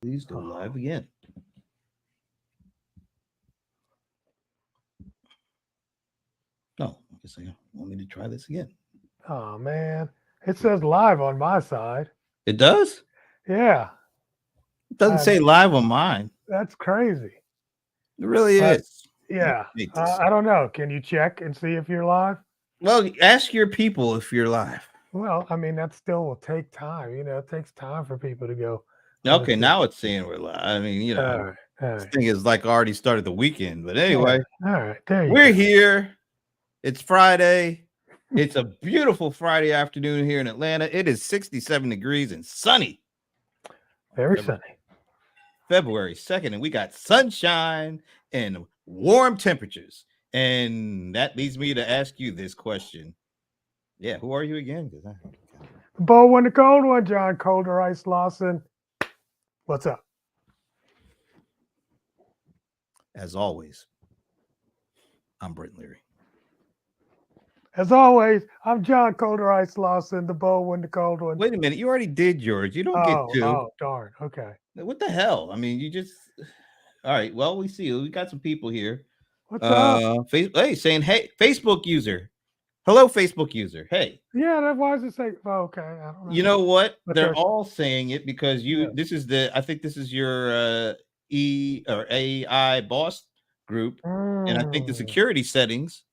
Please go live again. No, I guess I want me to try this again. Oh man, it says live on my side. It does? Yeah, It doesn't say live on mine. that's crazy. It really But is. Let me yeah, make this. I don't know. Can you check and see if you're live? Well, ask your people if you're live. Well, I mean that still will take time. It takes time for people to go. Let me Okay, see. now it's saying we're live. I mean, All right, all this right, thing is like already started the weekend. But yeah, anyway, all right. There you we're go. here. It's Friday. It's a beautiful Friday afternoon here in Atlanta. It is 67 degrees and sunny. Very sunny. February 2nd, and we got sunshine and warm temperatures. And that leads me to ask you this question. Yeah, who are you again? The bold one, the cold one, John Colder Ice Lawson. What's up? As always, I'm Brent Leary. As always, I'm John Colder Ice Lawson, the bold one, the cold one. Wait a minute, you already did yours. You don't get two. Oh, darn. Okay. What the hell? I mean, you just all right. Well, we see. We got some people here. What's up? Hey, saying hey, Facebook user. Hello, Facebook user. Hey. Yeah, that why does it say? Oh, okay, I don't know. You know what? But They're all saying it because Yeah. this is I think this is your E or AI boss group, and I think the security settings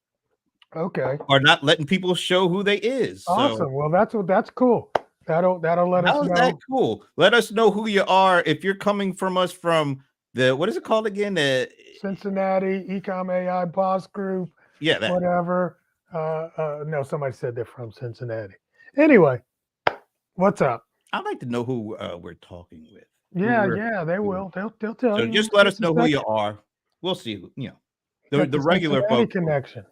Okay. are not letting people show who they is. Awesome. So Well, that's cool. That'll let us how is know. that cool? Let us know who you are if you're coming from us from the what is it called again? The Cincinnati Ecom AI Boss Group. yeah, that. Whatever. No, somebody said they're from Cincinnati. Anyway, what's up? I'd like to know who we're talking with. Yeah, they will. They'll tell So you. just let us know who you are. We'll see who the regular Cincinnati folks. connection.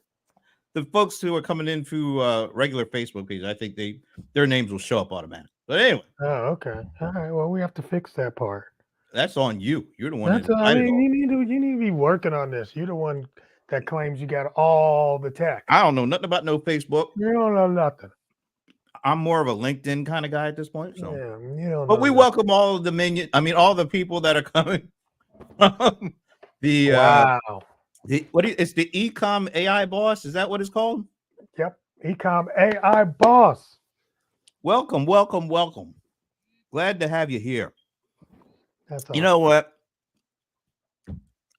The folks who are coming in through regular Facebook page, I think their names will show up automatically. But anyway. Oh, okay. All right. Well, we have to fix that part. That's on you. You're the one that I decided mean, all. you need to be working on this. You're the one that claims you got all the tech. I don't know nothing about no Facebook. You don't know nothing. I'm more of a LinkedIn kind of guy at this point. So, yeah, you don't but know we nothing. welcome all of the minion. I mean, all the people that are coming from the wow. It's the Ecom AI boss. Is that what it's called? Yep. Ecom AI boss. Welcome, welcome, welcome. Glad to have you here. That's awesome. You know what?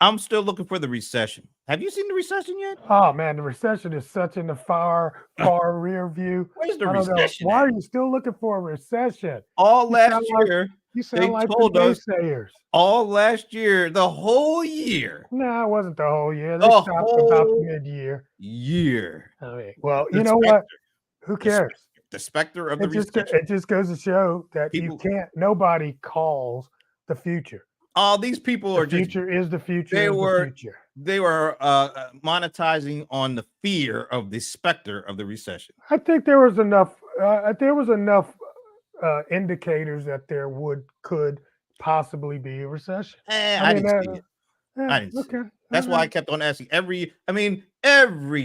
I'm still looking for the recession. Have you seen the recession yet? Oh man, the recession is such in the far rear view. Where's the I don't know. recession? Why are you still looking for a recession? All last year, you sound they like told the us naysayers. all last year, the whole year. No, it wasn't the whole year. They stopped about mid-year. Year. I mean, well, you know what? Who cares? The specter of the recession. It just goes to show that you can't. Nobody calls the future. All these people are just. The future is the future. They were monetizing on the fear of the specter of the recession. I think there was enough. Indicators that there could possibly be a recession. I didn't see it. I didn't see it. That's why I kept on asking every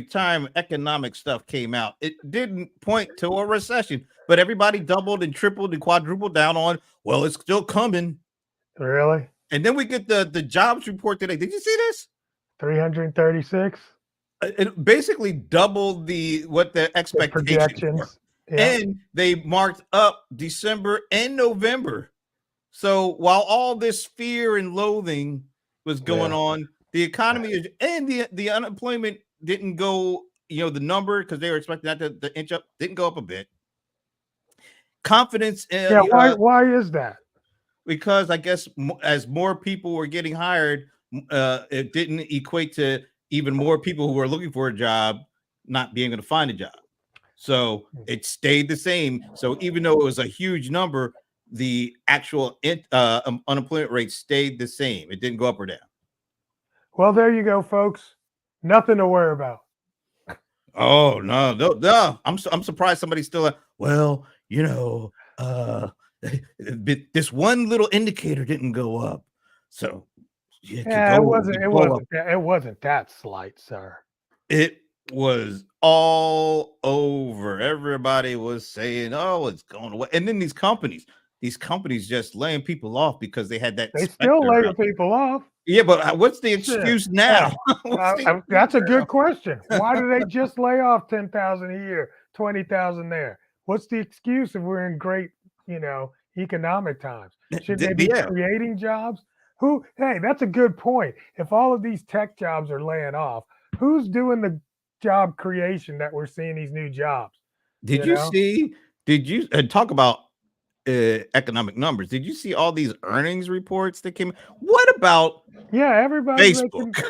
time economic stuff came out, it didn't point to a recession, but everybody doubled and tripled and quadrupled down on, well, it's still coming. Really? And then we get the jobs report today. Did you see this? 336. It basically doubled what the expectations were. Yeah. And they marked up December and November. So while all this fear and loathing was going on, the economy and the unemployment didn't go, the number, because they were expecting that to inch up, didn't go up a bit. Confidence. Why is that? Because I guess as more people were getting hired, it didn't equate to even more people who were looking for a job not being able to find a job. So it stayed the same. So even though it was a huge number, the actual unemployment rate stayed the same. It didn't go up or down. Well, there you go, folks. Nothing to worry about. Oh, no. I'm surprised somebody's still this one little indicator didn't go up. So it wasn't that slight, sir. It was all over. Everybody was saying, oh, it's going away. And then these companies these companies just laying people off because they had that They still specter lay out there. people off. Yeah, but what's the Shit. excuse now? That's a good question. Why do they just lay off 10,000 a year, 20,000 there? What's the excuse if we're in great, economic times? Should they be creating jobs? Hey, that's a good point. If all of these tech jobs are laying off, who's doing the job creation that we're seeing these new jobs? Did you talk about economic numbers? Did you see all these earnings reports that came? What about everybody's Facebook?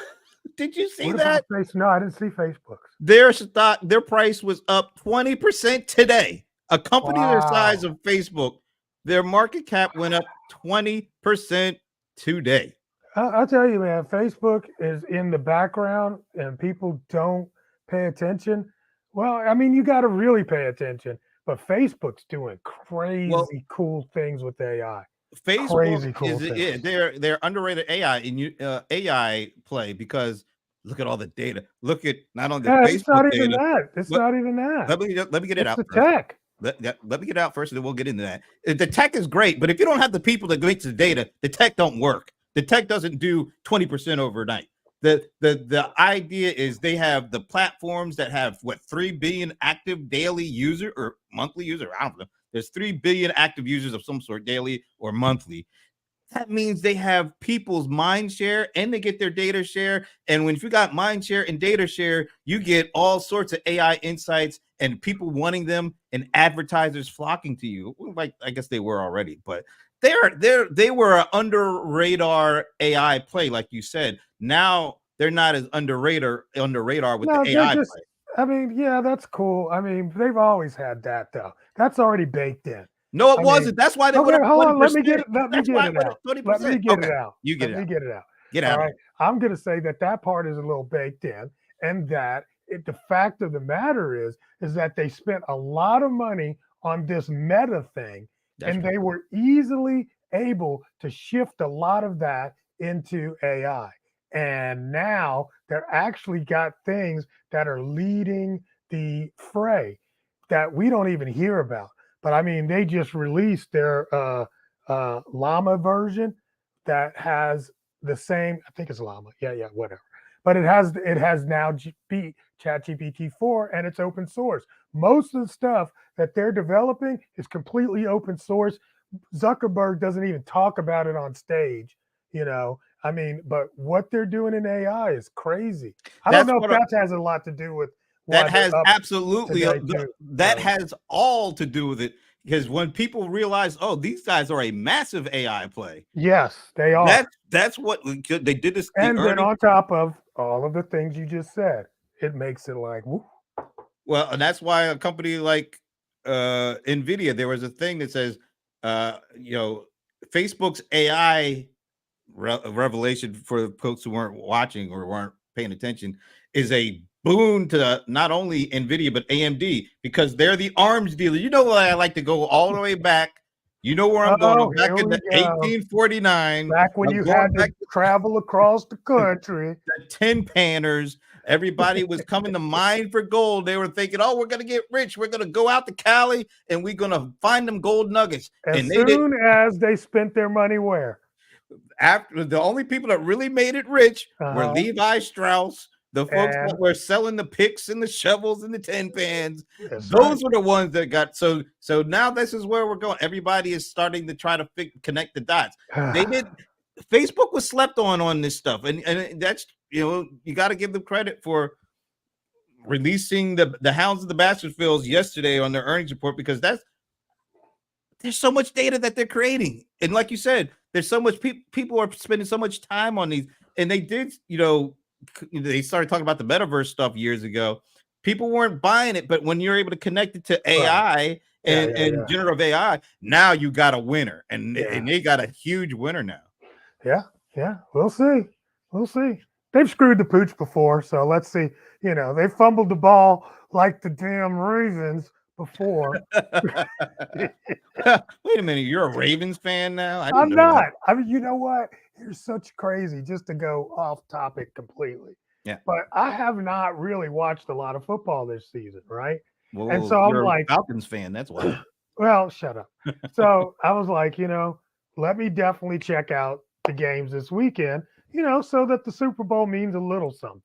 Did you see what that? About Facebook? No, I didn't see Facebook's. Their price was up 20% today. A company the size of Facebook, their market cap went up 20% today. I'll tell you, man, Facebook is in the background and people don't pay attention. Well, I mean, you got to really pay attention, but Facebook's doing crazy cool things with AI. Facebook they're underrated AI play because look at all the data. Look at not only the Facebook it's not even data. that. It's not even that. Let me get it out. The tech. Let me get it out first, and then we'll get into that. The tech is great, but if you don't have the people that make the data, the tech don't work. The tech doesn't do 20% overnight. The idea is they have the platforms that have 3 billion active daily user or monthly user. I don't know. There's 3 billion active users of some sort daily or monthly. That means they have people's mind share and they get their data share. And if you got mind share and data share, you get all sorts of AI insights and people wanting them and advertisers flocking to you. Like I guess they were already, but they were an under radar AI play, like you said. Now they're not as under radar with the AI play. I mean, yeah, that's cool. I mean, they've always had that though. That's already baked in. No, it wasn't. That's why they went up 20%. Hold on. Let me get it out. Let me get it out. You get it out. Get out. All right. I'm going to say that part is a little baked in, and that the fact of the matter is that they spent a lot of money on this meta thing, and they were easily able to shift a lot of that into AI. And now they're actually got things that are leading the fray that we don't even hear about. But I mean, they just released their Llama version that has the same. I think it's Llama. Yeah, whatever. But it has now ChatGPT 4, and it's open source. Most of the stuff that they're developing is completely open source. Zuckerberg doesn't even talk about it on stage. I mean, but what they're doing in AI is crazy. I don't know if that has a lot to do with. That has absolutely has all to do with it, because when people realize, oh, these guys are a massive AI play. Yes, they are. That's what they did. This and then on top of all of the things you just said, it makes it like, whoop. Well, and that's why a company like NVIDIA, there was a thing that says, Facebook's AI revelation for the folks who weren't watching or weren't paying attention is a boon to not only NVIDIA, but AMD, because they're the arms dealer. You know, I like to go all the way back. You know where I'm going. Back in 1849. Back when you had to travel across the country. The tin panners. Everybody was coming to mine for gold. They were thinking, oh, we're going to get rich. We're going to go out to Cali and we're going to find them gold nuggets. As soon as they spent their money where? After the only people that really made it rich were Levi Strauss, the folks that were selling the picks and the shovels and the tin pans. Those were the ones that got so now this is where we're going. Everybody is starting to try to connect the dots. Facebook was slept on this stuff, and that's, you got to give them credit for releasing the Hounds of the Baskervilles yesterday on their earnings report, because there's so much data that they're creating, and like you said, there's so much people are spending so much time on these, and they did, they started talking about the metaverse stuff years ago. People weren't buying it, but when you're able to connect it to AI and generative AI, now you got a winner, and they got a huge winner now. Yeah. We'll see. They've screwed the pooch before, so let's see. They fumbled the ball like the damn Ravens before. Wait a minute, you're a Ravens fan now? I'm not. That. I mean, you know what? You're such crazy, just to go off topic completely. Yeah. But I have not really watched a lot of football this season, right? Well, and so I'm like a Falcons fan. That's why. Well, shut up. So I was like, let me definitely check out the games this weekend, so that the Super Bowl means a little something.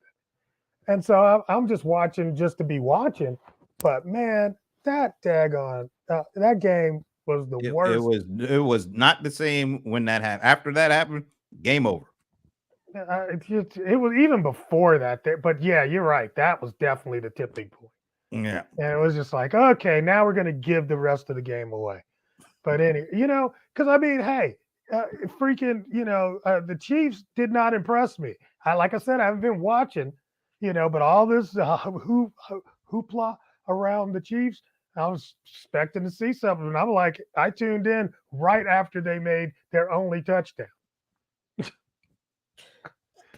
And so I'm just watching just to be watching. But man, that daggone that game was the worst. It was not the same when that happened. After that happened, game over. It was even before that. But yeah, you're right. That was definitely the tipping point. Yeah. And it was just like, okay, now we're going to give the rest of the game away. But anyway, because I mean, hey, freaking, the Chiefs did not impress me. Like I said, I haven't been watching, but all this hoopla around the Chiefs, I was expecting to see something. And I'm like, I tuned in right after they made their only touchdown.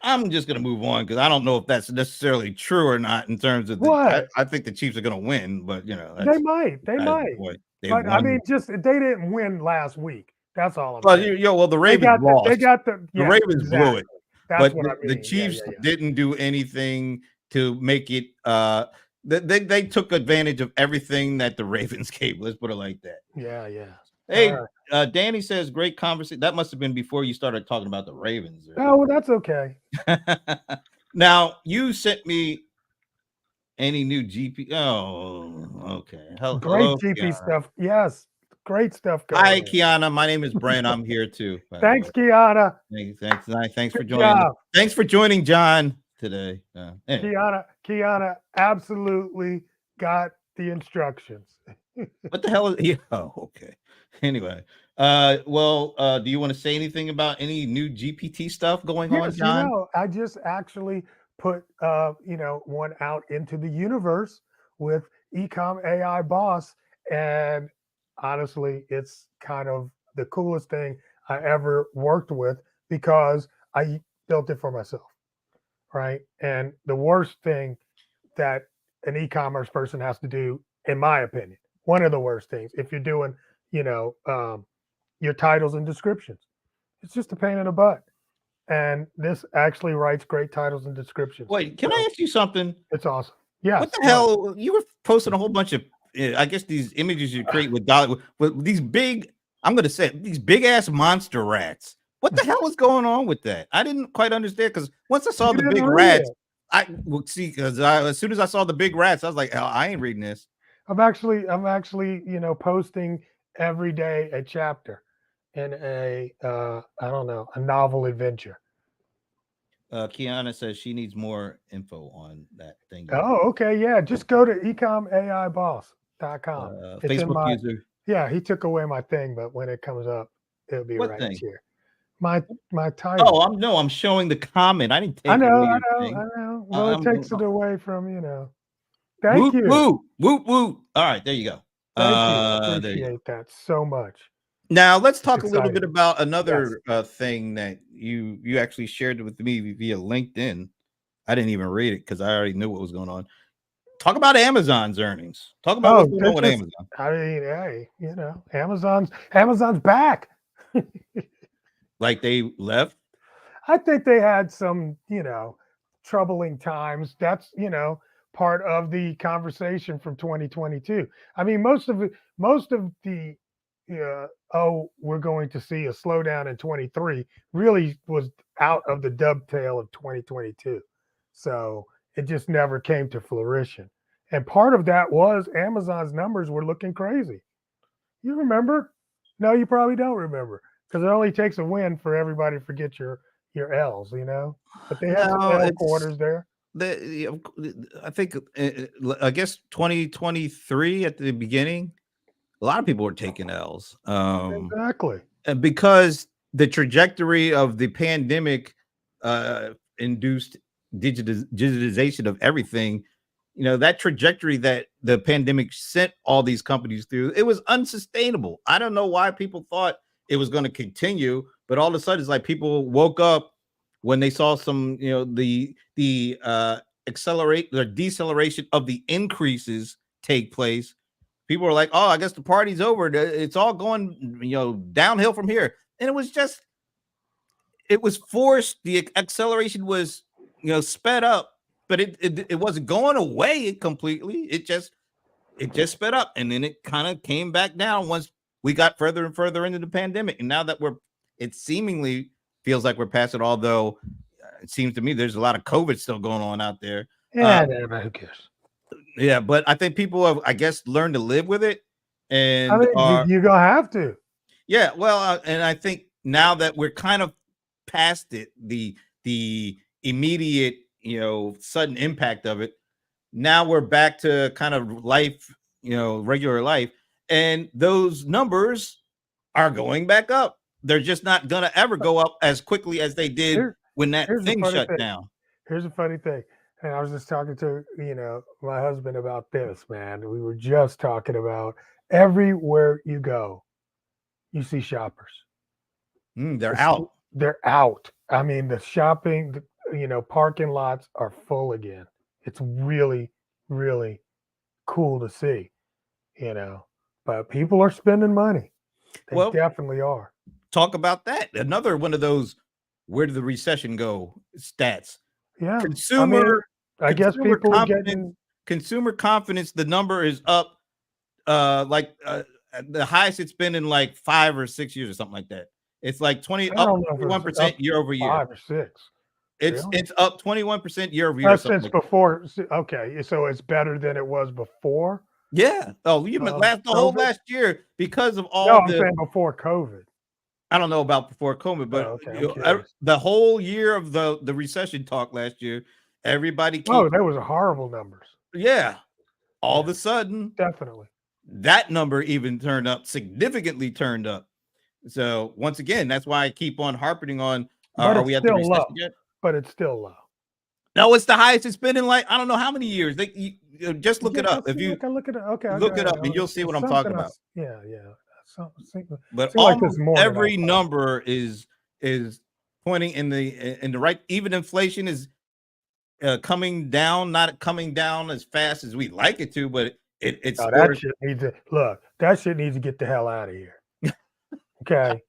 I'm just going to move on because I don't know if that's necessarily true or not in terms of I think the Chiefs are going to win, but they might. But I mean, just they didn't win last week. That's all I'm saying. The Ravens lost. The Ravens blew it. That's but what I mean. The Chiefs didn't do anything to make it. They took advantage of everything that the Ravens gave. Let's put it like that. Yeah. Hey, Danny says great conversation. That must have been before you started talking about the Ravens. Oh, well, that's okay. Now you sent me any new GP. Oh, okay. Great GP stuff. Yes, great stuff. Hi, Kiana. My name is Brent. I'm here too. Thanks, Kiana. Thanks for joining. Thanks for joining John today. Anyway. Kiana absolutely got the instructions. What the hell is he? Oh, okay. Anyway, do you want to say anything about any new GPT stuff going on, John? I just actually put one out into the universe with Ecom AI Boss, and honestly, it's kind of the coolest thing I ever worked with because I built it for myself, right? And the worst thing that an e-commerce person has to do, in my opinion, one of the worst things, if you're doing, your titles and descriptions, it's just a pain in the butt. And this actually writes great titles and descriptions. Wait, can I ask you something? It's awesome. Yeah. What the hell? You were posting a whole bunch of, I guess, these images you create with these big, I'm going to say, these big ass monster rats. What the hell is going on with that? I didn't quite understand because once I saw the big rats, I would see because as soon as I saw the big rats, I was like, I ain't reading this. I'm actually, posting every day a chapter in a a novel adventure. Kiana says she needs more info on that thing. Oh, okay. Yeah. Just go to ecomaiboss.com. Facebook user. Yeah, he took away my thing, but when it comes up, it'll be right here. My title. Oh, I'm showing the comment. I didn't take I know. Well, it takes it away from, Thank you. Woot. All right, there you go. Thank you. Appreciate that so much. Now let's talk a little bit about another thing that you actually shared with me via LinkedIn. I didn't even read it because I already knew what was going on. Talk about Amazon's earnings. Talk about what's going on with Amazon. I mean, hey, Amazon's back. Like they left? I think they had some, troubling times. That's, part of the conversation from 2022. I mean, most of the we're going to see a slowdown in 23 really was out of the dovetail of 2022. So it just never came to fruition. And part of that was Amazon's numbers were looking crazy. You remember? No, you probably don't remember because it only takes a win for everybody to forget your L's, But they had some L quarters there. I think, I guess 2023 at the beginning, a lot of people were taking L's. Exactly. Because the trajectory of the pandemic induced digitization of everything, that trajectory that the pandemic sent all these companies through, it was unsustainable. I don't know why people thought it was going to continue, but all of a sudden it's like people woke up when they saw some, the deceleration of the increases take place. People were like, oh, I guess the party's over. It's all going, downhill from here. And it was forced. The acceleration was, sped up, but it wasn't going away completely. It just it just sped up, and then it kind of came back down once we got further and further into the pandemic. And now that it seemingly feels like we're past it, although it seems to me there's a lot of COVID still going on out there. Yeah, who cares? Yeah, but I think people have, I guess, learned to live with it, I and mean, you're gonna have to. Yeah, well, and I think now that we're kind of past it, the immediate, sudden impact of it, now we're back to kind of life, regular life, and those numbers are going back up. They're just not gonna ever go up as quickly as they did when that thing shut down. Here's a funny thing. And I was just talking to, my husband about this, man. We were just talking about everywhere you go, you see shoppers. They're out. They're out. I mean, the shopping, parking lots are full again. It's really, really cool to see, but people are spending money. They definitely are. Talk about that. Another one of those, where did the recession go stats? Yeah. I guess people are getting consumer confidence. The number is up the highest it's been in like 5 or 6 years or something like that. It's like 21% year over year. 5 or 6. It's up 21% year over year. That's since before. Okay, so it's better than it was before. Yeah. Oh, you meant the whole last year because of all. No, I'm saying before COVID. I don't know about before COVID, but the whole year of the recession talk last year, everybody. That was horrible numbers. Yeah. All of a sudden, definitely, that number even significantly turned up. So once again, that's why I keep on harping on. Are we at the recession yet? But it's still low. No, it's the highest it's been in like I don't know how many years. Just look it up. If you look it up, okay, look it up and you'll see what I'm talking about. Yeah. But almost every number is pointing in the right. Even inflation is coming down, not coming down as fast as we'd like it to, but it's that shit needs to look. That shit needs to get the hell out of here. Okay.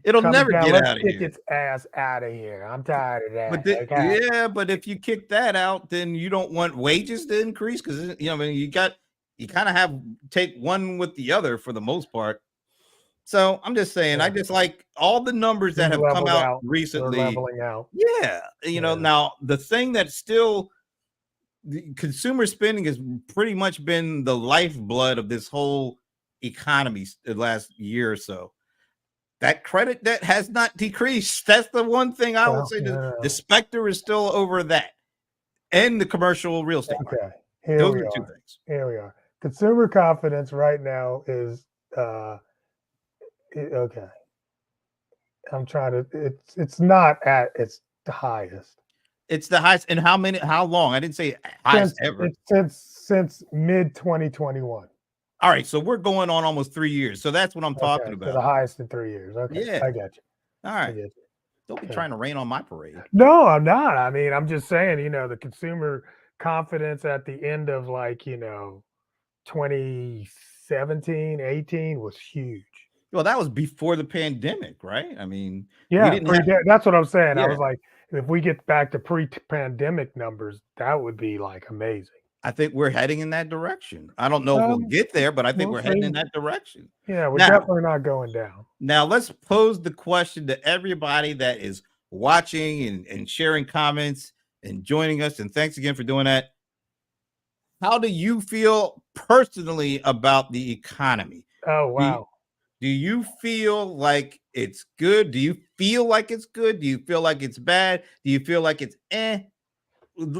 It'll never get out of here. Kick its ass out of here. I'm tired of that. Yeah, but if you kick that out, then you don't want wages to increase because you kind of have take one with the other for the most part. So I'm just saying, I just like all the numbers that have come out recently. Leveling out. Yeah, now the thing that's still the consumer spending has pretty much been the lifeblood of this whole economy the last year or so. That credit debt has not decreased. That's the one thing I would say. The specter is still over that, and the commercial real estate market. Those are two things. Here we are. Consumer confidence right now is okay. I'm trying to. It's not at its the highest. It's the highest. And how long? I didn't say highest ever. Since mid 2021. All right, so we're going on almost 3 years. So that's what I'm talking about. So the highest in 3 years. Okay, yeah, I got you. All right. Don't be trying to rain on my parade. No, I'm not. I mean, I'm just saying, the consumer confidence at the end of 2017, 18 was huge. Well, that was before the pandemic, right? I mean, yeah, that's what I'm saying. Yeah. I was like, if we get back to pre-pandemic numbers, that would be amazing. I think we're heading in that direction. I don't know if we'll get there, but I think we're heading in that direction. Yeah, we're definitely not going down. Now, let's pose the question to everybody that is watching and sharing comments and joining us. And thanks again for doing that. How do you feel personally about the economy? Oh, wow. Do you feel like it's good? Do you feel like it's good? Do you feel like it's bad? Do you feel like it's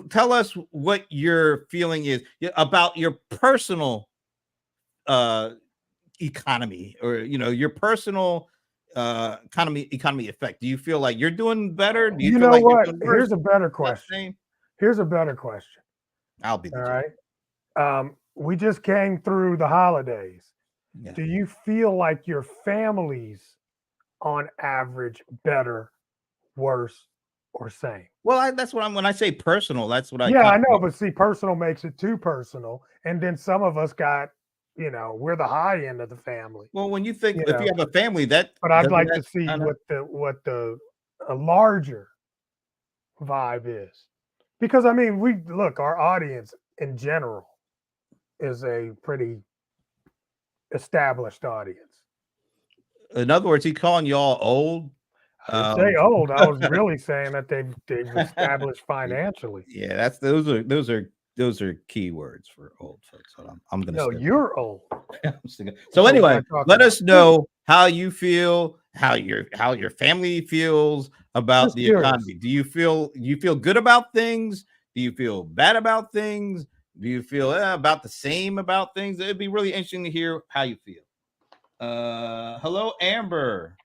Tell us what your feeling is about your personal economy, or your personal economy effect. Do you feel like you're doing better? Do you feel like what? Here's a better question. Here's a better question. I'll be all right. We just came through the holidays. Yeah. Do you feel like your family's on average better, worse, or same? Well, that's what when I say personal, that's what I. Yeah, I know, but see, personal makes it too personal, and then some of us got, we're the high end of the family. Well, when you think if you have a family, but I'd like to see what the larger vibe is, because I mean, our audience in general is a pretty established audience. In other words, he calling y'all old. I didn't say old. I was really saying that they've established financially. Yeah, those are key words for old folks. So I'm gonna No, step you're old. so anyway, let about. us know how you feel, how your family feels about Just the curious. economy. Do you feel good about things? Do you feel bad about things? Do you feel about the same about things? It'd be really interesting to hear how you feel. Hello, Amber.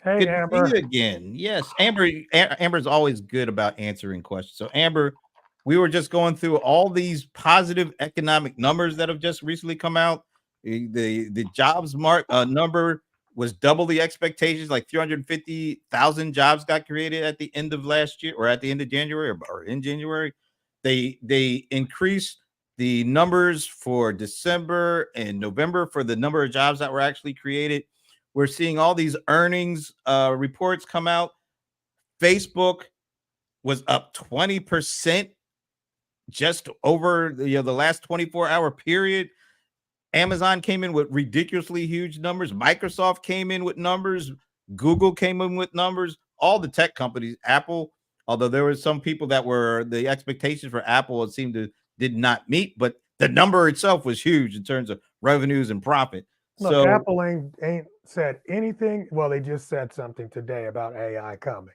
Hey, Good to see Amber. you again. Yes, Amber's always good about answering questions. So, Amber, we were just going through all these positive economic numbers that have just recently come out. The jobs number was double the expectations, like 350,000 jobs got created at the end of last year, or at the end of January, or in January. They increased the numbers for December and November for the number of jobs that were actually created. We're seeing all these earnings reports come out. Facebook was up 20% just over the last 24-hour period. Amazon came in with ridiculously huge numbers. Microsoft came in with numbers. Google came in with numbers. All the tech companies, Apple, although there were some people that were the expectations for Apple, it seemed to did not meet, but the number itself was huge in terms of revenues and profit. Look, So Apple ain't said anything. Well, they just said something today about AI coming.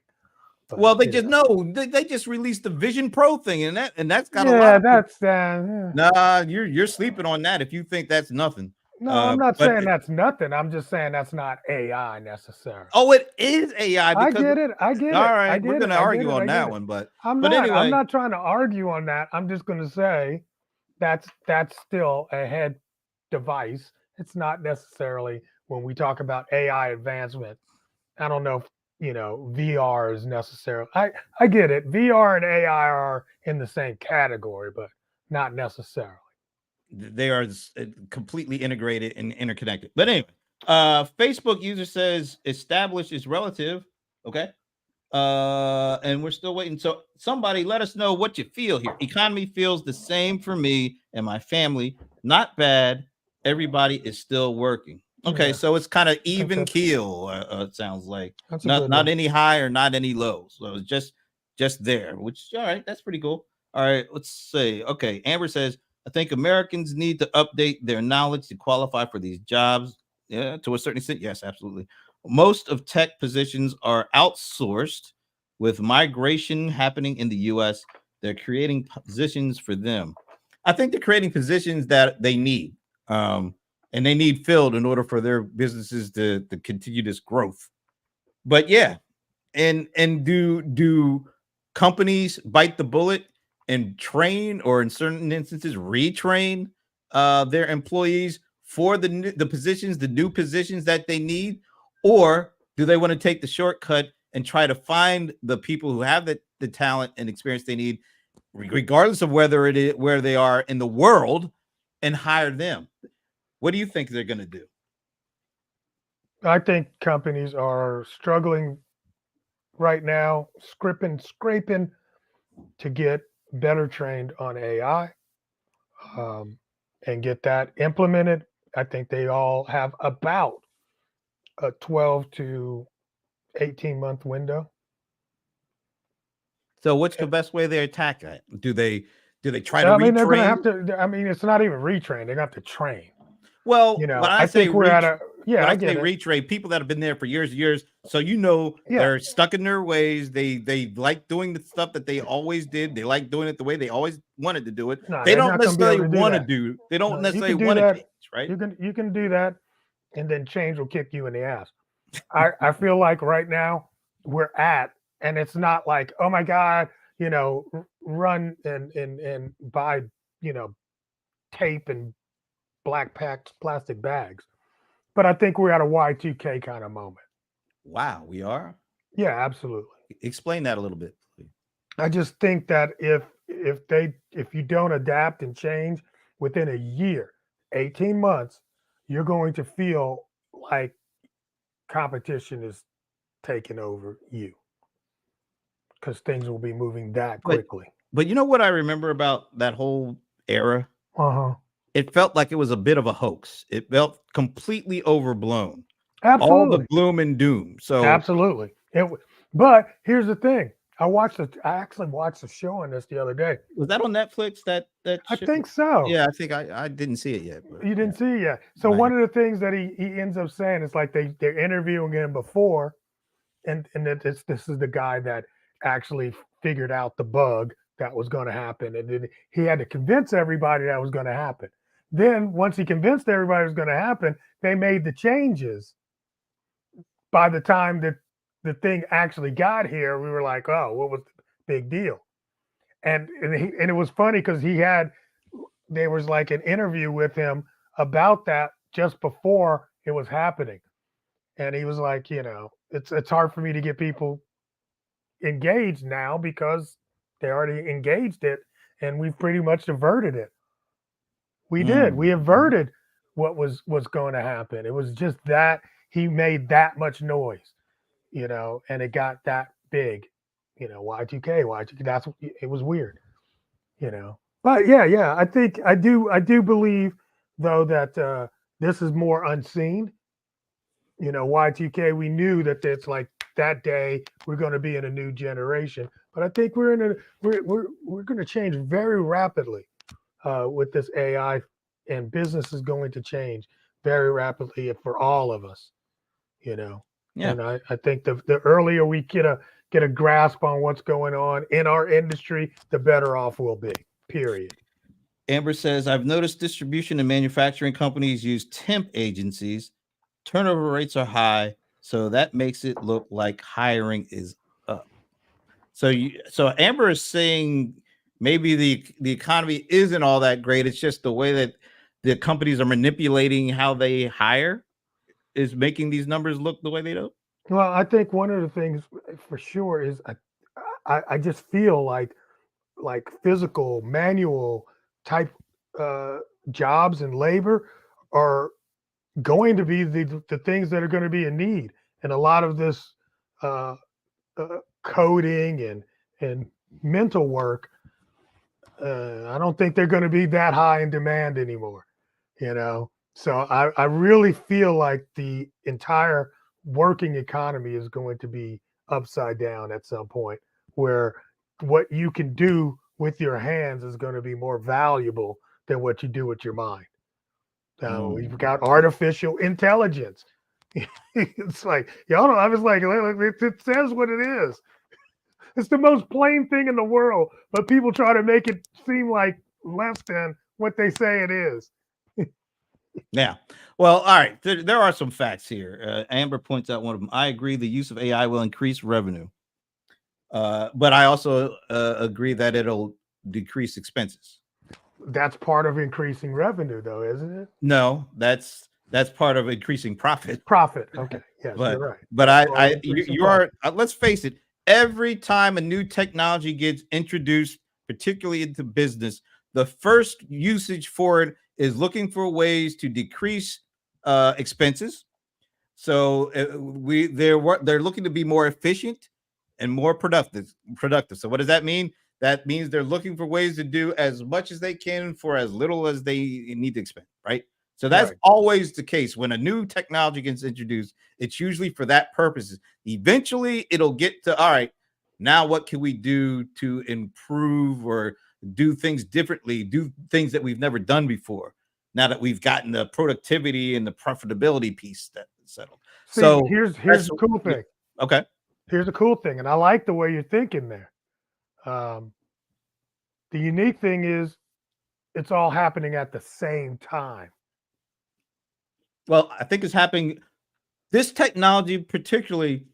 But, well, they just know they just released the Vision Pro thing, and that's got a lot of that's Nah, you're sleeping on that if you think that's nothing. No, I'm not saying that's nothing. I'm just saying that's not AI necessarily. Oh, it is AI. I get it. I get it. All right, we're going to argue on that one, but anyway, I'm not trying to argue on that. I'm just going to say that's still a head device. It's not necessarily when we talk about AI advancement. I don't know if VR is necessary. I get it. VR and AI are in the same category, but not necessarily. They are completely integrated and interconnected. But anyway, Facebook user says established is relative. Okay. And we're still waiting. So somebody let us know what you feel here. Economy feels the same for me and my family. Not bad. Everybody is still working. Okay, yeah. So it's kind of even keel. It sounds like not any high or not any low. So it's just there. Which all right, that's pretty cool. All right, let's say. Okay, Amber says I think Americans need to update their knowledge to qualify for these jobs. Yeah, to a certain extent, yes, absolutely. Most of tech positions are outsourced. With migration happening in the U.S., they're creating positions for them. I think they're creating positions that they need, and they need filled in order for their businesses to continue this growth. But yeah, and do companies bite the bullet and train, or in certain instances retrain their employees for the positions, the new positions that they need? Or do they want to take the shortcut and try to find the people who have the talent and experience they need, regardless of whether it is where they are in the world, and hire them? What do you think they're going to do? I think companies are struggling right now, scraping to get better trained on AI and get that implemented. I think they all have about a 12 to 18-month window. So what's the best way they attack that? Do they try to retrain? They're going to have to. I mean, it's not even retrain. They're going to have to train. Well, when I think we're at a when I say retrain, people that have been there for years and years, so they're stuck in their ways. They like doing the stuff that they always did. They like doing it the way they always wanted to do it. No, they don't necessarily want to do. They don't necessarily want to change, right? You can do that, and then change will kick you in the ass. I feel like right now we're at, and it's not like, oh my God, run and buy, tape and black packed plastic bags. But I think we're at a Y2K kind of moment. Wow, we are? Yeah, absolutely. Explain that a little bit, please. I just think that if you don't adapt and change within a year, 18 months, you're going to feel like competition is taking over you, because things will be moving that quickly. But you know what I remember about that whole era? it felt like it was a bit of a hoax. It felt completely overblown. All the Absolutely. gloom and doom. So Absolutely. But here's the thing. I actually watched a show on this the other day. was that on Netflix? That I show? think so. Yeah, I think I didn't see it yet, but You yeah, didn't see it yet. So not one yet. of the things that he ends up saying is like they're interviewing him before, and that this is the guy that actually figured out the bug that was going to happen, and then he had to convince everybody that was going to happen. Then once he convinced everybody it was going to happen, they made the changes. By the time that the thing actually got here, we were like, oh, what was the big deal? And it was funny because there was like an interview with him about that just before it was happening, and he was like, it's hard for me to get people engaged now because they already engaged it, and we've pretty much averted it. We did. We Mhm. averted what was going to happen. It was just that he made that much noise, and it got that big. Y2K, Y2K. It was weird, you know. But yeah. I do believe though that this is more unseen. Y2K. We knew that it's like that day we're going to be in a new generation, but I think we're going to change very rapidly with this AI, and business is going to change very rapidly for all of us. You know, Yeah. and I think the earlier we get a grasp on what's going on in our industry, the better off we'll be. Period. Amber says, I've noticed distribution and manufacturing companies use temp agencies. Turnover rates are high, so that makes it look like hiring is up. So Amber is saying maybe the economy isn't all that great. It's just the way that the companies are manipulating how they hire is making these numbers look the way they do. Well, I think one of the things for sure is I just feel like physical manual type uh, jobs and labor are going to be the things that are going to be in need, and a lot of this uh, coding and mental work, I don't think they're going to be that high in demand anymore. So I really feel like the entire working economy is going to be upside down at some point, where what you can do with your hands is going to be more valuable than what you do with your mind. Now we've Mm. got artificial intelligence. It's like y'all know. I was like, it says what it is. It's the most plain thing in the world, but people try to make it seem like less than what they say it is. Yeah. Well, all right. There are some facts here. Amber points out one of them. I agree the use of AI will increase revenue. But I also agree that it'll decrease expenses. That's part of increasing revenue, though, isn't it? No, that's part of increasing profit. Profit. Okay. Yes, you're But right. but That's I part of I increasing you profit. are let's face it. Every time a new technology gets introduced, particularly into business, the first usage for it is looking for ways to decrease expenses. So they're looking to be more efficient and more productive. Productive. So what does that mean? That means they're looking for ways to do as much as they can for as little as they need to expend. Right. So that's Right. always the case when a new technology gets introduced. It's usually for that purposes. Eventually, it'll get to all right. Now, what can we do to improve or do things differently? Do things that we've never done before now that we've gotten the productivity and the profitability piece that settled. See, So here's that's the cool yeah, thing. okay. Here's the cool thing, and I like the way you're thinking there. Um, the unique thing is it's all happening at the same time. Well, I think it's happening. This technology, particularly,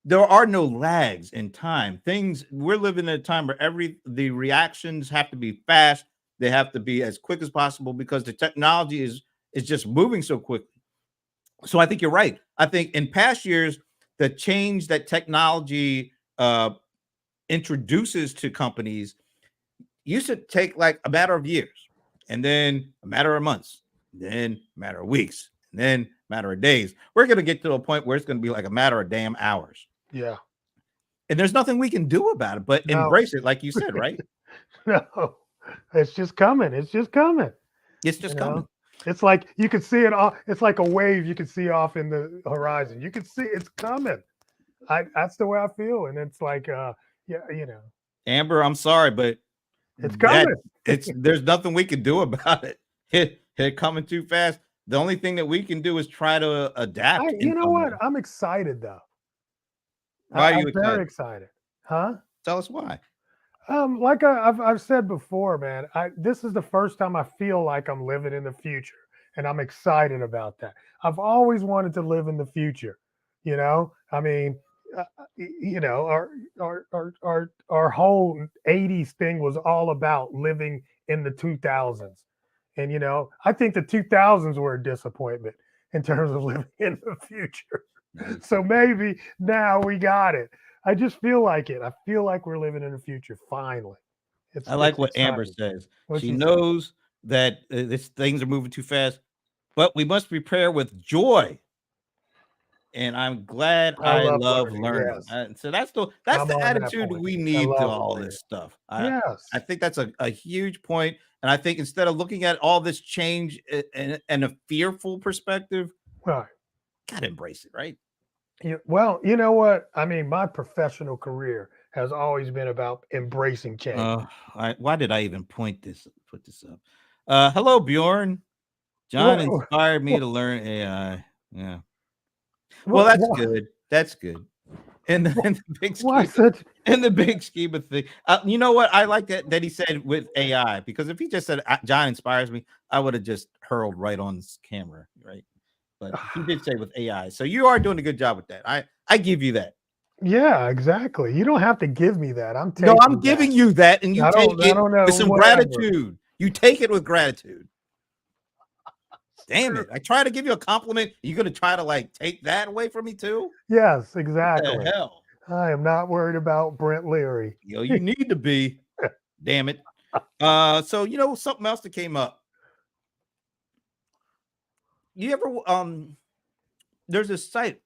there are no lags in time. Things we're living in a time where the reactions have to be fast. They have to be as quick as possible because the technology is just moving so quickly. So I think you're right. I think in past years, the change that technology introduces to companies used to take like a matter of years, and then a matter of months, then a matter of weeks, and then a matter of days. We're going to get to a point where it's going to be like a matter of damn hours. Yeah. And there's nothing we can do about it but No, embrace it, like you said, right? no, it's just coming. It's just coming. It's just coming. It's like you could see it all. It's like a wave you can see off in the horizon. You can see it's coming. That's the way I feel, and it's like, yeah, Amber, I'm sorry, but it's coming. there's nothing we can do about it. It coming too fast. The only thing that we can do is try to adapt. You know what? I'm excited though. Why are you I'm very excited? Huh? Tell us why. Like I've said before, man. This is the first time I feel like I'm living in the future, and I'm excited about that. I've always wanted to live in the future. I mean, our whole '80s thing was all about living in the 2000s, and I think the 2000s were a disappointment in terms of living in the future. Nice. So maybe now we got it. I just feel like it. I feel like we're living in the future finally. I like what Amber says. She knows that things are moving too fast, but we must prepare with joy. And I'm glad I love learning. Yes. So that's the attitude we need to all this stuff. I think that's a huge point. And I think instead of looking at all this change in a fearful perspective, right, gotta embrace it, right? Well, you know what? I mean, my professional career has always been about embracing change. Why did I even put this up? Hello, Bjorn. John inspired me to learn AI. Yeah. Well, that's good. That's good. And then the big scheme of things. You know what? I like that he said with AI, because if he just said John inspires me, I would have just hurled right on this camera, right? But he did say with AI. So you are doing a good job with that. I give you that. Yeah, exactly. You don't have to give me that. I'm giving you that, and you take it with some gratitude. You take it with gratitude. Damn it. I try to give you a compliment. You're going to try to take that away from me too? Yes, exactly. What the hell? I am not worried about Brent Leary. You need to be. Damn it. So something else that came up. You ever there's this site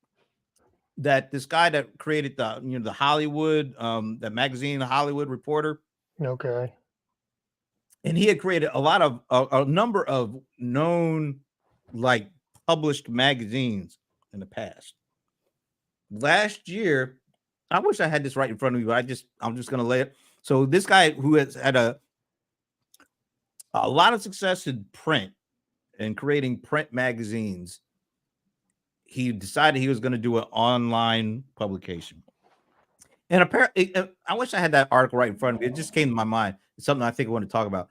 that this guy that created the Hollywood that magazine, the Hollywood Reporter. Okay. And he had created a number of known published magazines in the past. Last year, I wish I had this right in front of me, but I'm just gonna lay it. So this guy who has had a lot of success in print and creating print magazines, he decided he was going to do an online publication. And apparently, I wish I had that article right in front of me. It just came to my mind. It's something I think I want to talk about.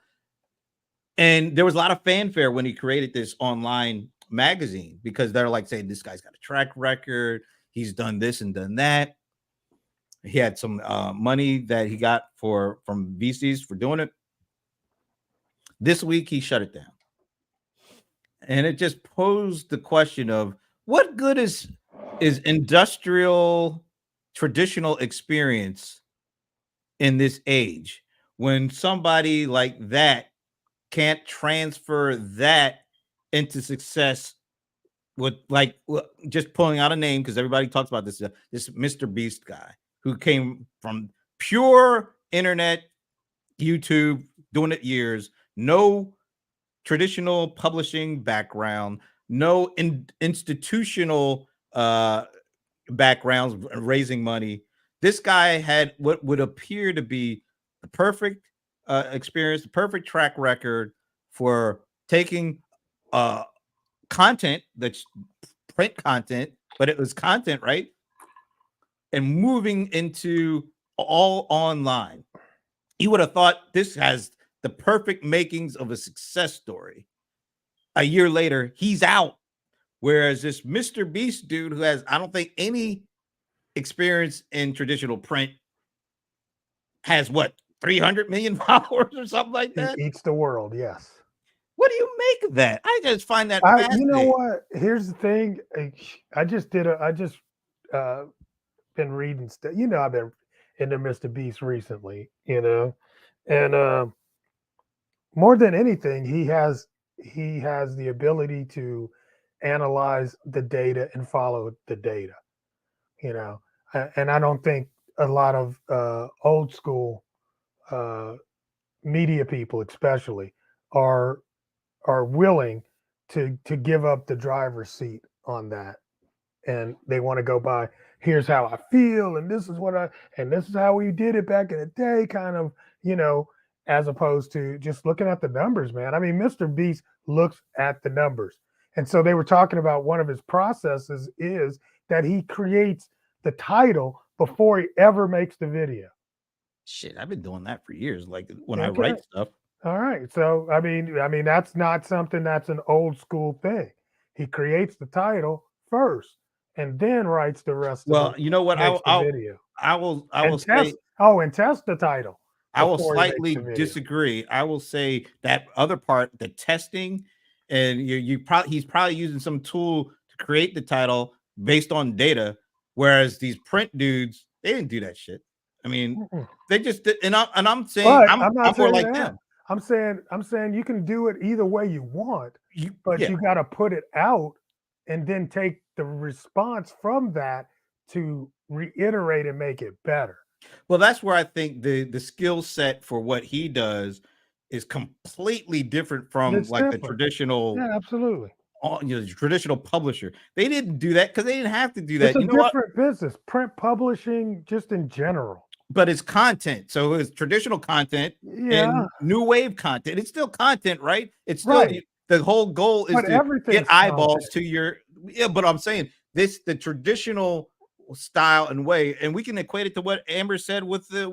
And there was a lot of fanfare when he created this online magazine, because they're saying this guy's got a track record. He's done this and done that. He had some money that he got from VCs for doing it. This week, he shut it down. And it just posed the question of what good is industrial traditional experience in this age when somebody like that can't transfer that into success with just pulling out a name, because everybody talks about this Mr. Beast guy who came from pure internet, YouTube, doing it years, no traditional publishing background, no institutional backgrounds raising money. This guy had what would appear to be the perfect experience, the perfect track record for taking content that's print content, but it was content, right? And moving into all online. You would have thought this has the perfect makings of a success story. A year later, he's out. Whereas this Mr. Beast dude, who has, I don't think, any experience in traditional print, has 300 million followers or something like that? He eats the world, yes. What do you make of that? I just find that fascinating. You know what? Here's the thing. I just been reading stuff. I've been into Mr. Beast recently, and more than anything, he has the ability to analyze the data and follow the data, and I don't think a lot of old school media people, especially, are are willing to give up the driver's seat on that, and they want to go by, here's how I feel, and this is what I, and this is how we did it back in the day, kind of, you know, as opposed to just looking at the numbers, man. I mean, Mr. Beast looks at the numbers. And so they were talking about one of his processes is that he creates the title before he ever makes the video. Shit, I've been doing that for years. Like when I Okay. write stuff. All right. So I mean that's not something that's an old school thing. He creates the title first and then writes the rest of Well, the you know what? makes the video. I will And say test the title I will before he makes slightly the video. disagree. I will say that other part, the testing, and you probably he's probably using some tool to create the title based on data, whereas these print dudes, they didn't do that shit. I mean, Mm-mm. they just did, and I'm saying But I'm I'm not more saying like that. them. I'm saying you can do it either way you want, but Yeah. you got to put it out and then take the response from that to reiterate and make it better. Well, that's where I think the skill set for what he does is completely different from It's like the different. traditional, Yeah, absolutely. traditional publisher. They didn't do that because they didn't have to do It's that. a You know what? different business, print publishing, just in general. But it's content. So it's traditional content Yeah, and new wave content. It's still content, right? It's still right. the whole goal is But to get everything's eyeballs content. to your, yeah, but I'm saying this the traditional style and way, and we can equate it to what Amber said with the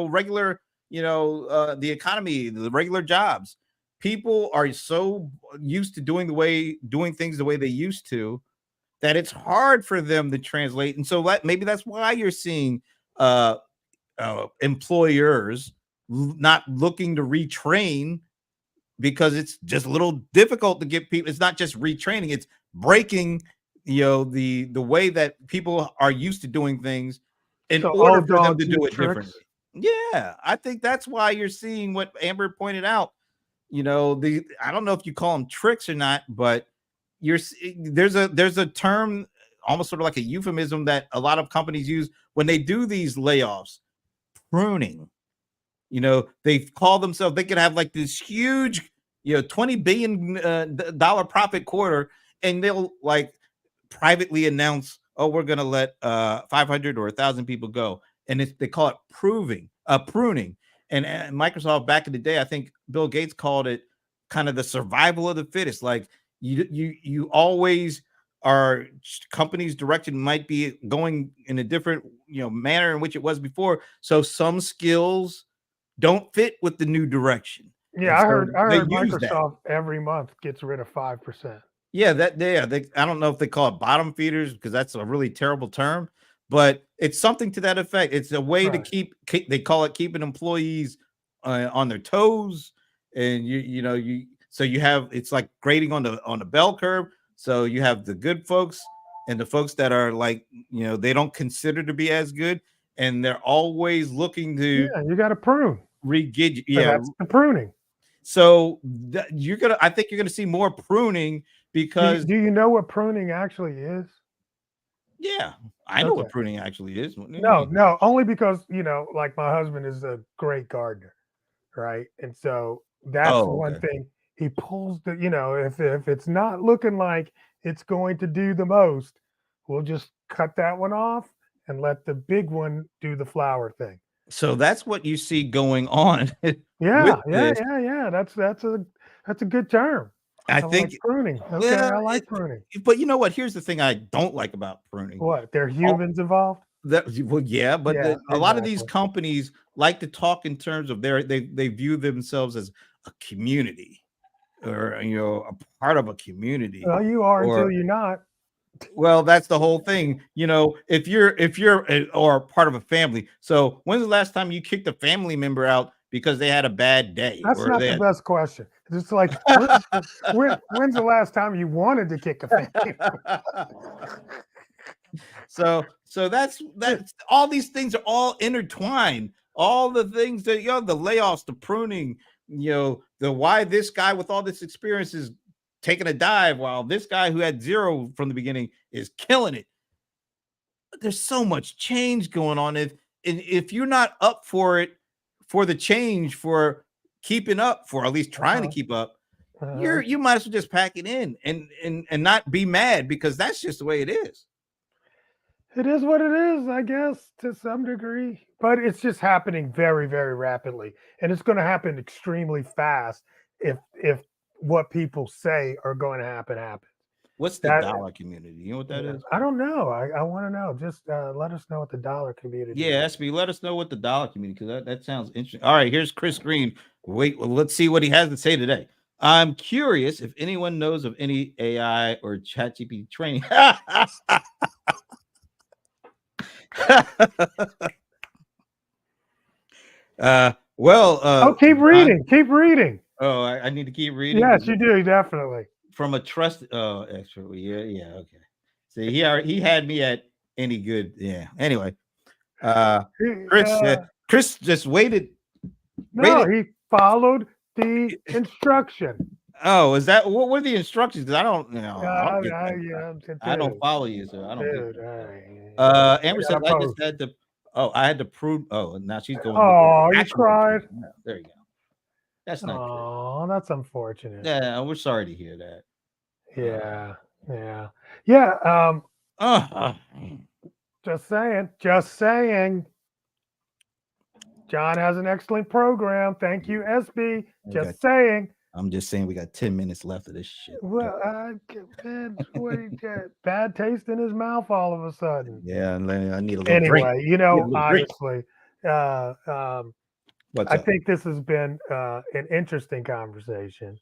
regular, the economy, the regular jobs. People are so used to doing things the way they used to that it's hard for them to translate. And so maybe that's why you're seeing uh, employers not looking to retrain because it's just a little difficult to get people. It's not just retraining; it's breaking, the way that people are used to doing things in So order old for them dogs to do new it differently. tricks. Yeah, I think that's why you're seeing what Amber pointed out. I don't know if you call them tricks or not, but there's a term, almost sort of like a euphemism, that a lot of companies use when they do these layoffs: pruning. They call themselves, they could have like this huge, $20 billion dollar profit quarter, and they'll like privately announce, oh, we're going to let 500 or 1,000 people go. And they call it pruning. And Microsoft back in the day, I think Bill Gates called it kind of the survival of the fittest. Like you always are, companies' direction might be going in a different, manner in which it was before. So some skills don't fit with the new direction. Yeah, And I so heard I they heard use that. Microsoft every month gets rid of 5%. Yeah, I don't know if they call it bottom feeders because that's a really terrible term, but it's something to that effect. It's a way to Right. keep they call it keeping employees on their toes, and so you have, it's like grading on the bell curve. So you have the good folks and the folks that are like, they don't consider to be as good, and they're always looking to Yeah, you got to prune. re-gid. So Yeah, that's the pruning. so I think you're gonna see more pruning because Do you know what pruning actually is? yeah, I know what Okay. pruning actually is. What do you No, mean? no, only because, like my husband is a great gardener, right? And so that's Oh, one okay. thing he pulls if it's not looking like it's going to do the most, we'll just cut that one off and let the big one do the flower thing. So that's what you see going on with Yeah, yeah, this. yeah, yeah. That's a good term. I I like think, pruning. Okay, well, I like pruning. but you know what? Here's the thing I don't like about pruning. What? There are All humans involved? well, yeah, but Yeah, a lot of these exactly. companies like to talk in terms of they view themselves as a community, or a part of a community, Well, you are until or you're not. well, that's the whole thing. If you're or part of a family. So when's the last time you kicked a family member out because they had a bad day That's or not they the had best question. It's like when's the last time you wanted to kick a family? so that's all, these things are all intertwined. All the things that, the layoffs, the pruning, the why this guy with all this experience is taking a dive while this guy who had zero from the beginning is killing it. There's so much change going on. If you're not up for it, for the change, for keeping up, for at least trying to Uh-huh. keep up, you might as well just pack it in and not be mad, because that's just the way it is. It is what it is, I guess, to some degree. But it's just happening very, very rapidly. And it's going to happen extremely fast if what people say are going to happen. What's the dollar community? You know what that is? I don't know. I want to know. Just let us know what the dollar community is. SB, let us know what the dollar community, because that sounds interesting. All right, here's Chris Green. Wait, well, let's see what he has to say today. I'm curious if anyone knows of any AI or ChatGPT training. keep reading. Keep reading. Oh, I need to keep reading. Yes, you do, definitely. From a trusted expert. Yeah, okay. See, he had me at any good. Yeah. Anyway, Chris just waited. No, he followed the instruction. Oh, is that what were the instructions? Because I don't know. I don't follow you, so I don't. Amber said I just had to. Oh, I had to prove. Oh, now she's going. Oh, you cried. There you go. That's not. Oh, that's unfortunate. Yeah, we're sorry to hear that. Yeah. Just saying. John has an excellent program. Thank you, SB. Just saying. I'm just saying we got 10 minutes left of this shit. Well, bad taste in his mouth all of a sudden. Yeah, I need a little anyway, drink. Honestly, I think this has been an interesting conversation.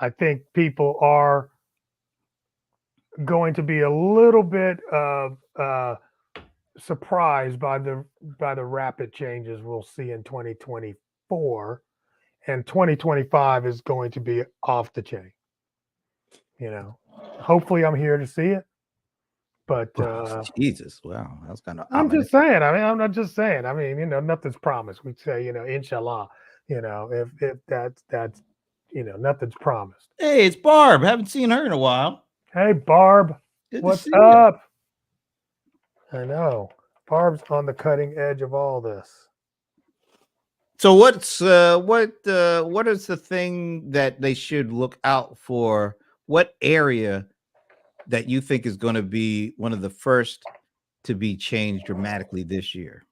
I think people are going to be a little bit surprised by the rapid changes we'll see in 2024, and 2025 is going to be off the chain. Hopefully I'm here to see it, but Jesus, wow, that's kind of. I'm just saying. I'm not just saying. Nothing's promised. We say, inshallah. If that's nothing's promised. Hey, it's Barb. Haven't seen her in a while. Hey, Barb. What's up? I know. Barb's on the cutting edge of all this. So what is the thing that they should look out for? What area that you think is going to be one of the first to be changed dramatically this year?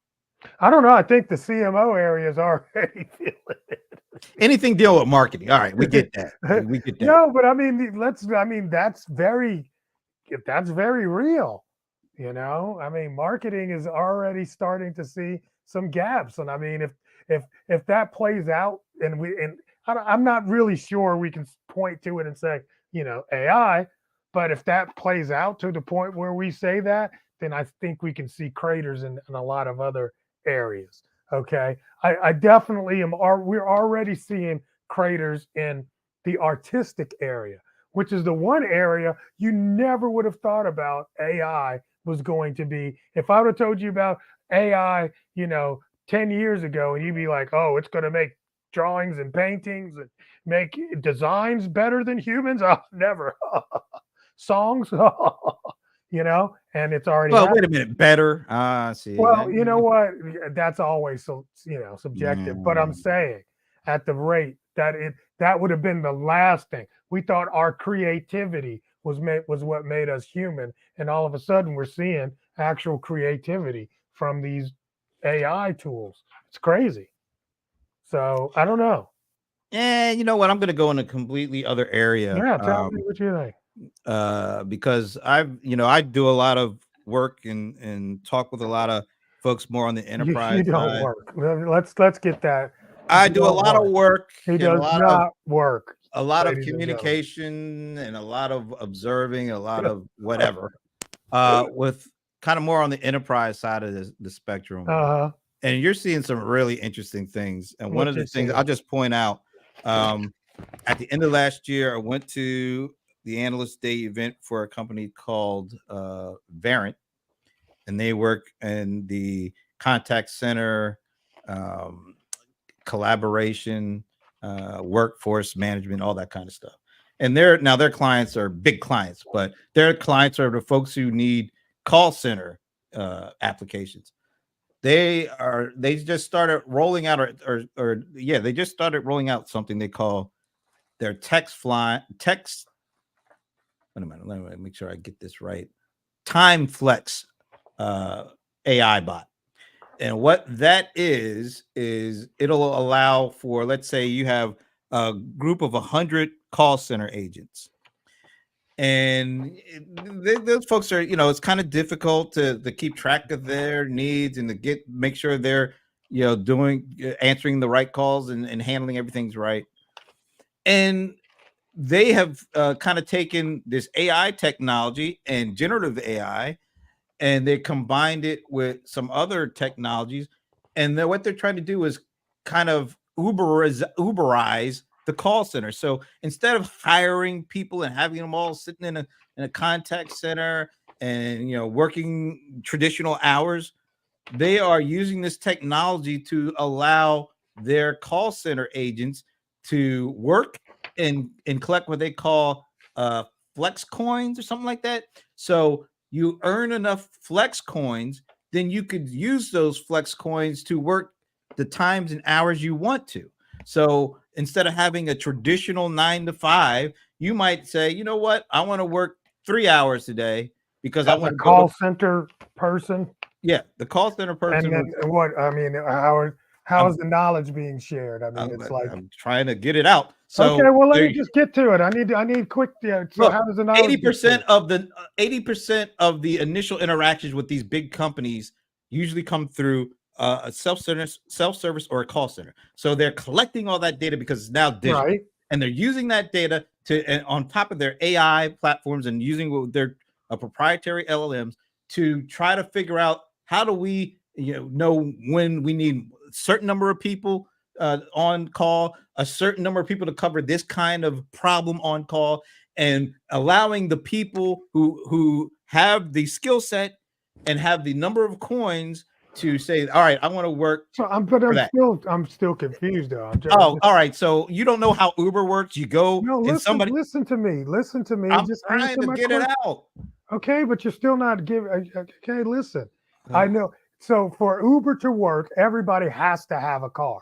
I don't know. I think the CMO area is already feeling it. Anything deal with marketing. All right, we get that. No, but that's very real. Marketing is already starting to see some gaps. And if that plays out, I'm not really sure we can point to it and say, AI, but if that plays out to the point where we say that, then I think we can see craters in a lot of other areas. Okay. I definitely am. We're already seeing craters in the artistic area, which is the one area you never would have thought about AI was going to be. If I would have told you about AI, 10 years ago, and you'd be like, oh, it's going to make drawings and paintings and make designs better than humans. Oh, never. Songs, and it's already. Well, wait a minute, better. See. Well, you know what? That's always subjective. But I'm saying, at the rate that would have been the last thing. We thought our creativity was what made us human, and all of a sudden we're seeing actual creativity from these AI tools. It's crazy. So I don't know. And you know what? I'm going to go in a completely other area. Yeah, tell me what you think. Because I do a lot of work and talk with a lot of folks more on the enterprise. You don't side. Work. Let's get that. I do a lot of work. He does not work. A lot of communication and a lot of observing, a lot of whatever. With kind of more on the enterprise side of the spectrum. And you're seeing some really interesting things. And one of the things I'll just point out, at the end of last year, I went to the Analyst Day event for a company called Verint, and they work in the contact center, collaboration, workforce management, all that kind of stuff. And their clients are big clients, but their clients are the folks who need call center applications. They just started rolling out they just started rolling out something they call their text. Wait a minute, let me make sure I get this right. Time Flex AI bot. And what that is it'll allow for, let's say you have a group of 100 call center agents. And those folks are, it's kind of difficult to keep track of their needs and to make sure they're, answering the right calls and handling everything's right. And they have kind of taken this AI technology and generative AI, and they combined it with some other technologies. And then what they're trying to do is kind of Uberize the call center. So instead of hiring people and having them all sitting in a contact center and working traditional hours, they are using this technology to allow their call center agents to work and collect what they call flex coins or something like that. So you earn enough flex coins, then you could use those flex coins to work the times and hours you want to. So instead of having a traditional 9 to 5, you might say, you know what, I want to work 3 hours a day because I want to call center person. Yeah, the call center person. And then how is the knowledge being shared? I mean, it's like I'm trying to get it out. So okay, well, let me just get to it. I need quick. So how does the knowledge? 80% of the initial interactions with these big companies usually come through a self-service or a call center. So they're collecting all that data because it's now digital, right? And they're using that data and on top of their AI platforms and using their proprietary LLMs to try to figure out how do we know when we need a certain number of people on call, a certain number of people to cover this kind of problem on call, and allowing the people who have the skill set and have the number of coins to say, all right, I want to work. So I'm still confused though. All right. So you don't know how Uber works. You go listen to me. I'm just trying to get it out. Okay, but you're still not giving. Okay, listen. I know. So for Uber to work, everybody has to have a car.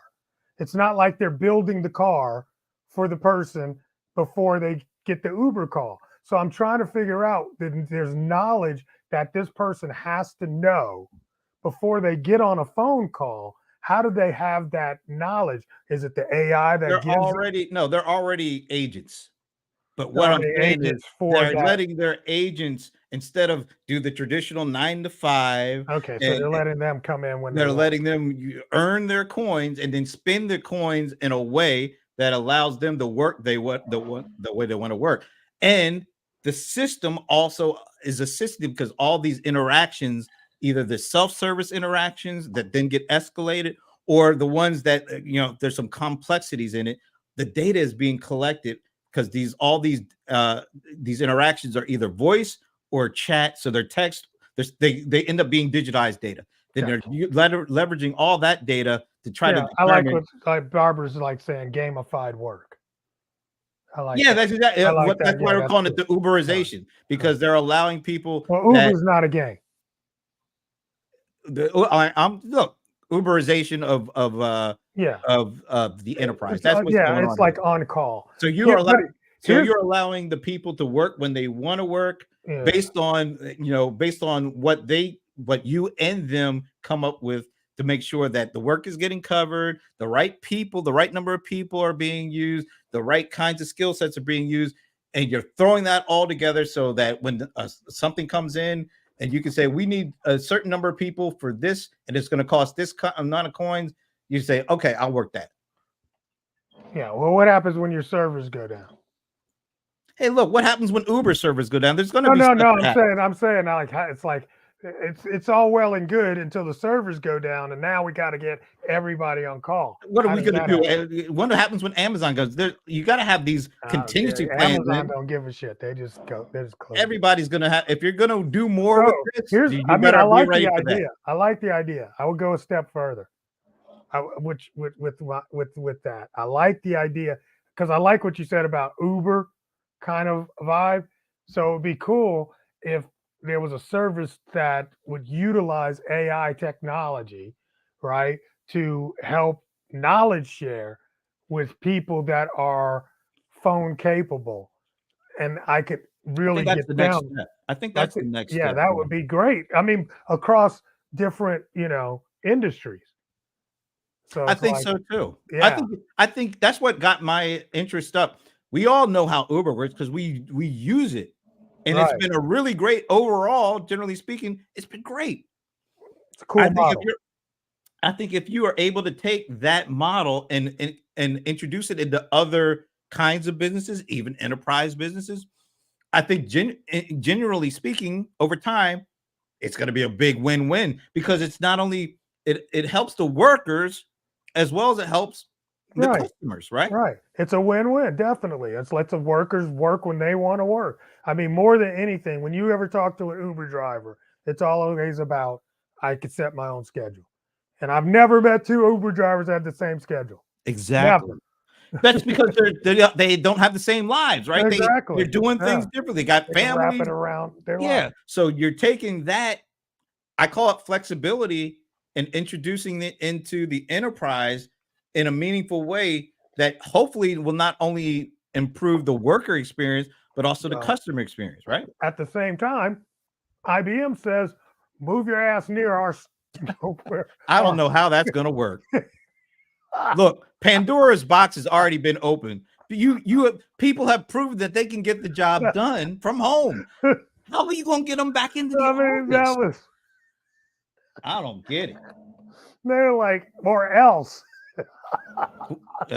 It's not like they're building the car for the person before they get the Uber call. So I'm trying to figure out that there's knowledge that this person has to know before they get on a phone call. How do they have that knowledge? Is it the AI that they're already agents. But what I'm saying is they're letting their agents, instead of do the traditional 9 to 5. Okay, so they're letting them come in when they're letting them earn their coins and then spend their coins in a way that allows them to work the way they want to work. And the system also is assisting because all these interactions, either the self-service interactions that then get escalated or the ones that there's some complexities in it, the data is being collected because these interactions are either voice or chat, so they're text. They end up being digitized data. Then they're leveraging all that data to try to. I like what Barbara's like saying, gamified work. I like. That's exactly that's why we're calling it the Uberization, because they're allowing people. Well, Uber's not a game. Uberization of the enterprise. That's what's going on. It's like on call. So you're allowing the people to work when they want to work based on what you and them come up with to make sure that the work is getting covered, the right people, the right number of people are being used, the right kinds of skill sets are being used, and you're throwing that all together so that when something comes in and you can say, we need a certain number of people for this, and it's going to cost this amount of coins, you say, okay, I'll work that. Yeah. Well, what happens when your servers go down? Hey, look, what happens when Uber servers go down? There's going to be I'm saying like it's like it's all well and good until the servers go down, and now we got to get everybody on call. What are we going to do? What happens when Amazon goes? You got to have these contingency plans. Amazon don't give a shit. They just close. Everybody's going to have. If you're going to do more with this, I like the idea. I like the idea. I would go a step further. With that, I like the idea because I like what you said about Uber kind of vibe. So it'd be cool if there was a service that would utilize AI technology, right, to help knowledge share with people that are phone capable, and I could really that's get the next down. step. I think I that's the think, next yeah, step. that would be great. I mean, across different, industries. So I it's think like, so too. yeah, I think that's what got my interest up. We all know how Uber works because we use it, and it's right. been a really great overall. Generally speaking, it's been great. It's a I cool think if model. you're I think if you are able to take that model and introduce it into other kinds of businesses, even enterprise businesses, I think generally speaking, over time, it's going to be a big win-win because it's not only it helps the workers as well as it helps the Right. customers, right? Right. It's a win-win, definitely. It's lets the workers work when they want to work. I mean, more than anything, when you ever talk to an Uber driver, it's always about I could set my own schedule. And I've never met two Uber drivers that had the same schedule. Exactly. Never. That's because they don't have the same lives, right? They're Exactly. doing Yeah. things differently. They got They can wrap it families. around their life. Yeah. So you're taking that, I call it flexibility, and introducing it into the enterprise in a meaningful way that hopefully will not only improve the worker experience, but also the Well, customer experience, right? at the same time, IBM says, move your ass near our where I don't our know how that's going to work. Look, Pandora's box has already been opened. People have proven that they can get the job done from home. How are you going to get them back into the I mean, that office? was I don't get it. they're like, or else.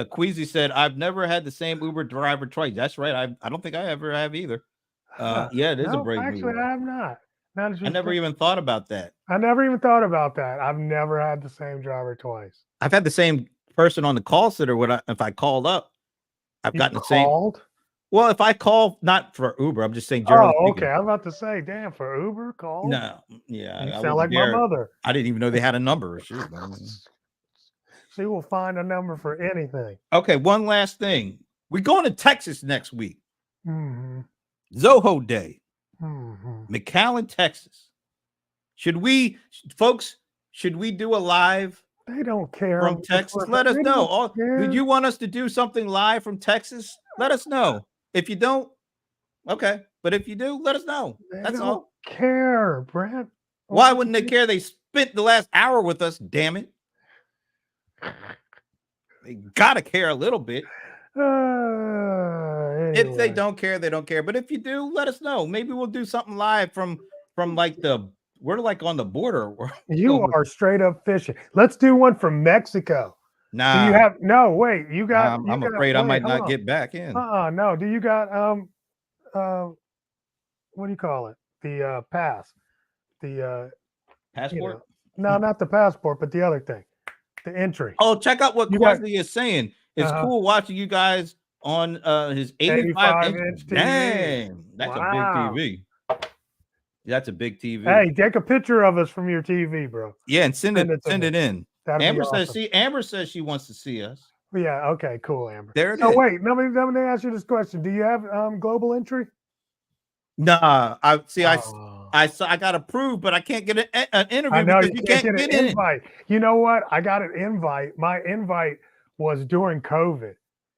Queasy said, "I've never had the same Uber driver twice." That's right. I don't think I ever have either. Yeah, it is a No, brave new actually, world. I have not. Now that I you never say, even thought about that. I never even thought about that. I've never had the same driver twice. I've had the same person on the call center if I called up. I've You gotten the same. called? Well, if I call not for Uber, I'm just saying Oh, generally okay. speaking. I'm about to say, damn, for Uber called? No, yeah, You I sound wasn't like my there. mother. I didn't even know they had a number. Shoot, man. She will find a number for anything. Okay, one last thing. We're going to Texas next week. Mm-hmm. Zoho Day, Mm-hmm. McAllen, Texas. Should we, folks? Should we do a live They don't care. from Texas? Let us They don't know. Did care. you want us to do something live from Texas? Let us know. If you don't, okay. But if you do, let us know. They That's don't all. care, Brent. Why wouldn't they care? They spent the last hour with us. Damn it. They gotta care a little bit. If they Anyway. don't care, they don't care. But if you do, let us know. Maybe we'll do something live from like we're like on the border. You are straight up fishing. Let's do one from Mexico. Do you Nah, have no wait, I'm afraid I wait, might hold not on. get back in. No. Do you got uh what do you call it? The pass. The Passport? no, not the passport, but the other thing. The entry. Oh, check out what You got Quasi is saying. It's cool watching you guys on his 85 inch. 85-inch TV. Dang, that's a big Wow. TV. That's a big TV. Hey, take a picture of us from your TV, bro. Yeah, and send it in. That'd Amber be awesome. Amber says she wants to see us. Yeah, okay, cool, Amber. There it so is. Wait, let me ask you this question. Do you have global entry? Nah, I got approved, but I can't get an interview because you can't get an in. invite. You know what? I got an invite. My invite was during COVID,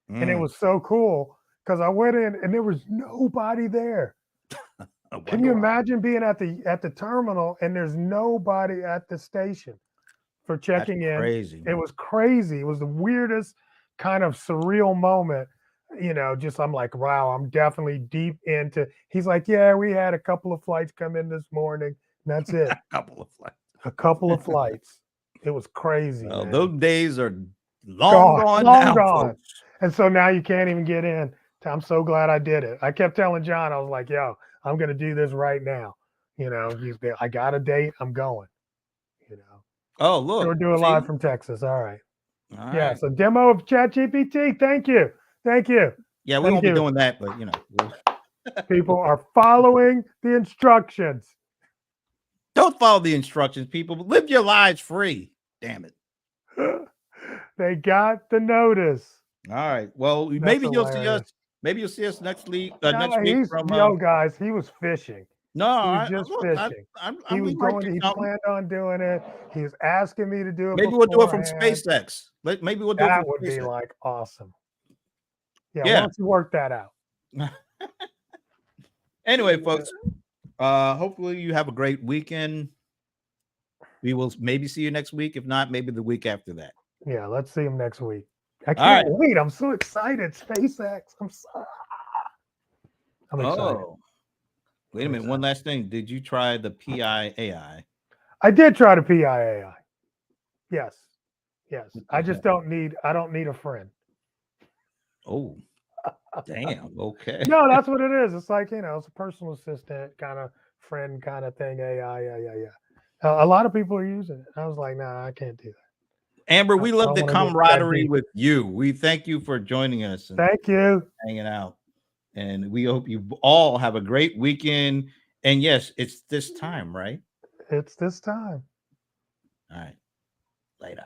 and it was so cool because I went in and there was nobody there. Can you imagine being at the terminal and there's nobody at the station for checking in? Crazy. It was crazy. It was the weirdest kind of surreal moment. Just I'm like, wow, I'm definitely deep into. He's like, yeah, we had a couple of flights come in this morning. That's it. A couple of flights. It was crazy. Well, man. those days are long gone. Folks. And so now you can't even get in. I'm so glad I did it. I kept telling John, I was like, yo, I'm going to do this right now. I got a date. I'm going. Oh, look. We're doing live from Texas. All right. All yeah. Right. So demo of ChatGPT. Thank you. Yeah, we won't be doing that, but people are following the instructions. Don't follow the instructions, people. Live your lives free. Damn it. They got the notice. All right. Well, maybe you'll see us. Maybe you'll see us next week. Next week from guys. He was fishing. No, he was just fishing. He planned on doing it. He was asking me to do it. Maybe we'll do it from SpaceX. Maybe we'll do it. That would be like awesome. Yeah. Why don't you work that out? Anyway, folks, hopefully you have a great weekend. We will maybe see you next week. If not, maybe the week after that. Yeah, let's see him next week. I can't wait. I'm so excited. SpaceX. I'm excited. Oh, wait a minute. One last thing. Did you try the PIAI? I did try the PIAI. Yes. Yes. I just don't need a friend. Oh, damn. Okay. No, that's what it is. It's like, it's a personal assistant kind of friend kind of thing. AI. Yeah. A lot of people are using it. I was like, nah, I can't do that. Amber, we love the camaraderie with you. We thank you for joining us. And thank you. Hanging out. And we hope you all have a great weekend. And yes, it's this time, right? It's this time. All right. Later.